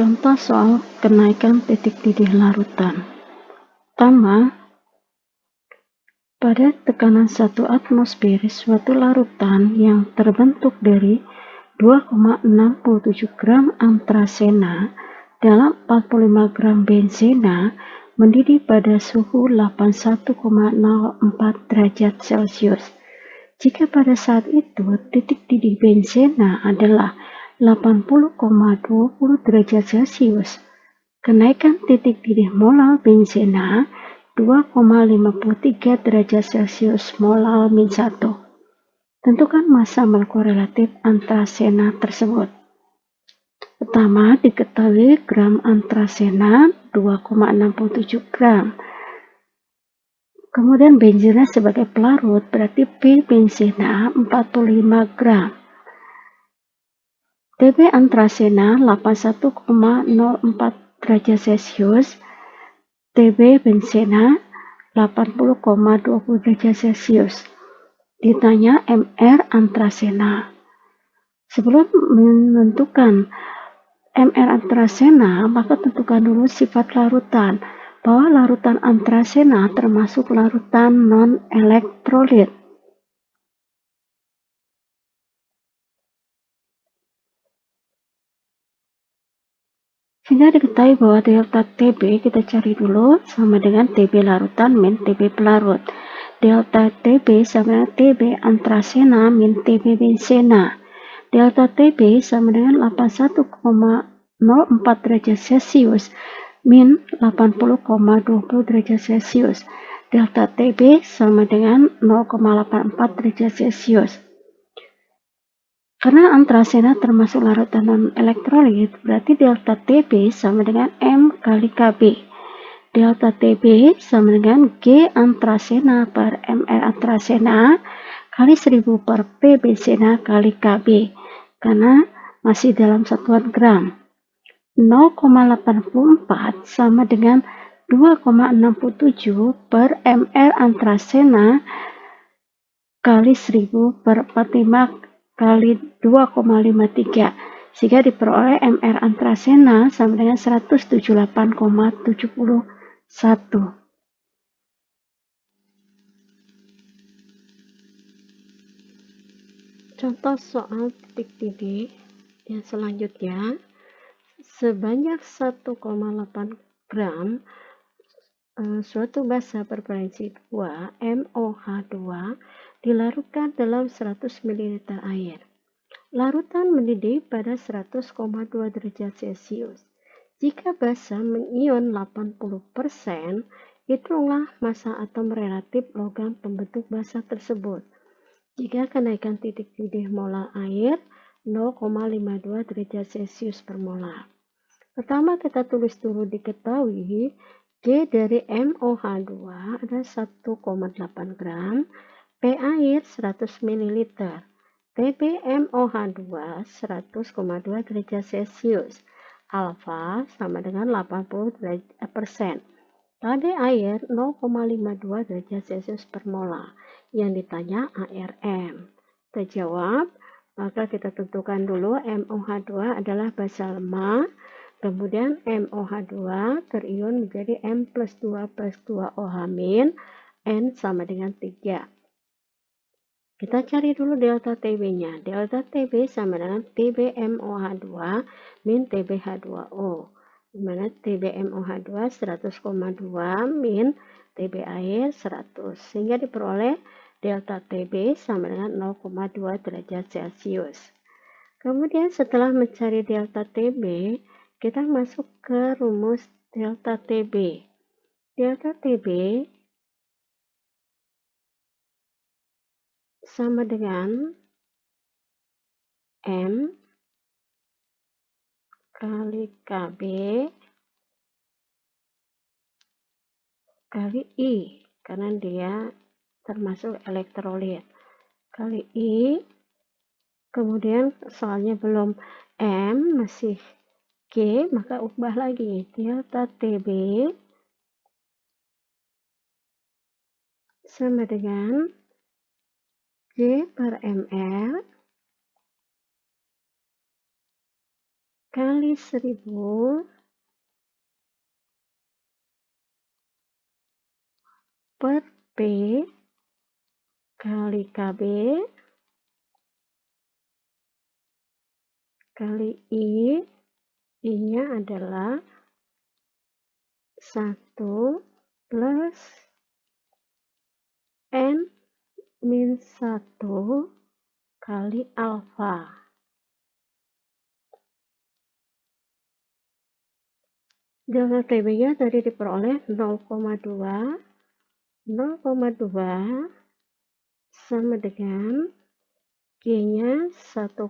Contoh soal kenaikan titik didih larutan. Pertama, pada tekanan 1 atmosfer, suatu larutan yang terbentuk dari 2,67 gram antrasena dalam 45 gram benzena mendidih pada suhu 81,04 derajat Celcius. Jika pada saat itu titik didih benzena adalah 80,20 derajat Celcius, kenaikan titik didih molal benzena 2,53 derajat Celcius molal min 1. Tentukan massa molekul relatif antrasena tersebut. Pertama, diketahui gram antrasena 2,67 gram. Kemudian benzena sebagai pelarut berarti P benzena 45 gram. TB antrasena 81,04 derajat Celcius. TB benzena 80,20 derajat Celcius. Ditanya MR antrasena. Sebelum menentukan MR antrasena, maka tentukan dulu sifat larutan, bahwa larutan antrasena termasuk larutan non-elektrolit. Sehingga diketahui bahwa delta TB kita cari dulu sama dengan TB larutan min TB pelarut. Delta TB sama dengan TB antrasena min TB benzena. Delta TB sama dengan 81,04 derajat Celcius min 80,20 derajat Celcius. Delta TB sama dengan 0,84 derajat Celcius. Karena antrasena termasuk larutan non-elektrolit, berarti delta TB sama dengan M kali KB. Delta TB sama dengan G antrasena per MR antrasena kali 1000 per P benzena kali KB. Karena masih dalam satuan gram. 0,84 sama dengan 2,67 per MR antrasena kali 1000 per 45 kali 2,53, sehingga diperoleh MR antrasena sama dengan 178,71. Contoh soal titik didih yang selanjutnya, sebanyak 1,8 gram suatu basa bervalensi 2 MOH2 dilarutkan dalam 100 ml air. Larutan mendidih pada 100,2 derajat Celcius. Jika basa mengion 80%, hitunglah massa atom relatif logam pembentuk basa tersebut. Jika kenaikan titik didih molar air 0,52 derajat Celcius per molar. Pertama kita tulis dulu diketahui G dari MOH2 adalah 1,8 gram, P air 100 ml, TB MOH2 100,2 derajat Celcius, alfa sama dengan 80%, KB air 0,52 derajat Celcius per molar, yang ditanya ARM. Terjawab, maka kita tentukan dulu MOH2 adalah basa lemah. Kemudian MOH2 terion menjadi M plus 2 plus 2 OH min, N sama dengan 3. Kita cari dulu delta TB-nya. Delta TB sama dengan TB MOH2 min TB H2O. Dimana TB MOH2 100,2 min TB air 100. Sehingga diperoleh delta TB sama dengan 0,2 derajat Celcius. Kemudian setelah mencari delta TB, kita masuk ke rumus delta TB. Delta TB sama dengan M kali KB kali I, karena dia termasuk elektrolit, kali I, kemudian soalnya belum M, masih G, maka ubah lagi delta TB sama dengan G per ML kali 1000 per P kali KB kali I-nya adalah 1 plus N min 1 kali alfa. Delta TB-nya tadi diperoleh 0,2 sama dengan G-nya 1,8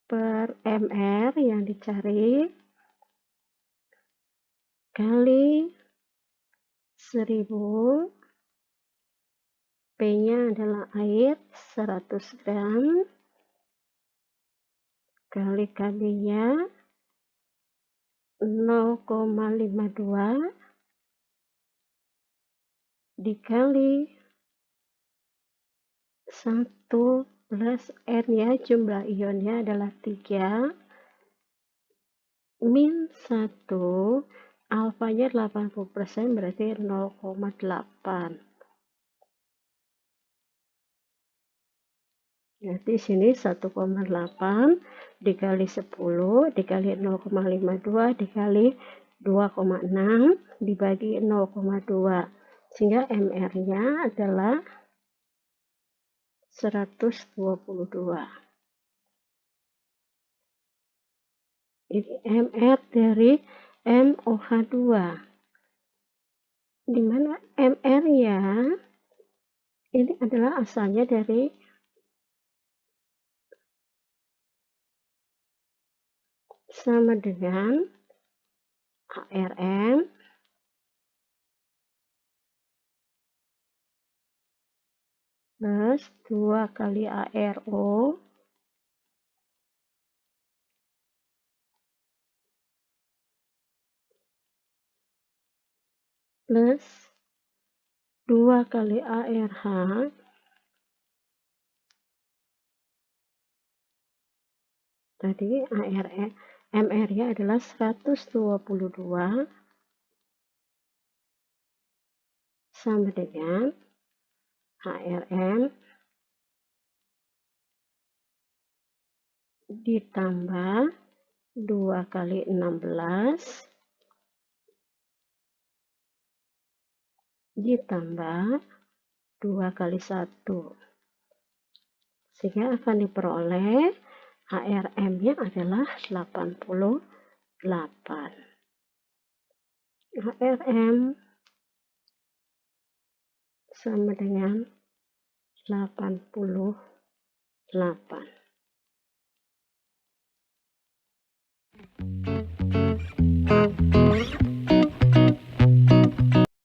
per MR yang dicari kali 1000, P-nya adalah air 100 gram, kali KB-nya 0,52 dikali 1 plus N-nya jumlah ionnya adalah 3 min 1, alfanya 80% berarti 0,8. Jadi sini 1,8 dikali 10 dikali 0,52 dikali 2,6 dibagi 0,2 sehingga MR-nya adalah 122. Ini MR dari MOH2. Di mana MR-nya ini adalah asalnya dari sama dengan ARM plus 2 kali ARO plus 2 kali ARH tadi MR-nya adalah 122 sama dengan ARM ditambah 2 kali 16 ditambah 2 kali 1 sehingga akan diperoleh ARM-nya adalah 88. ARM sama dengan 88.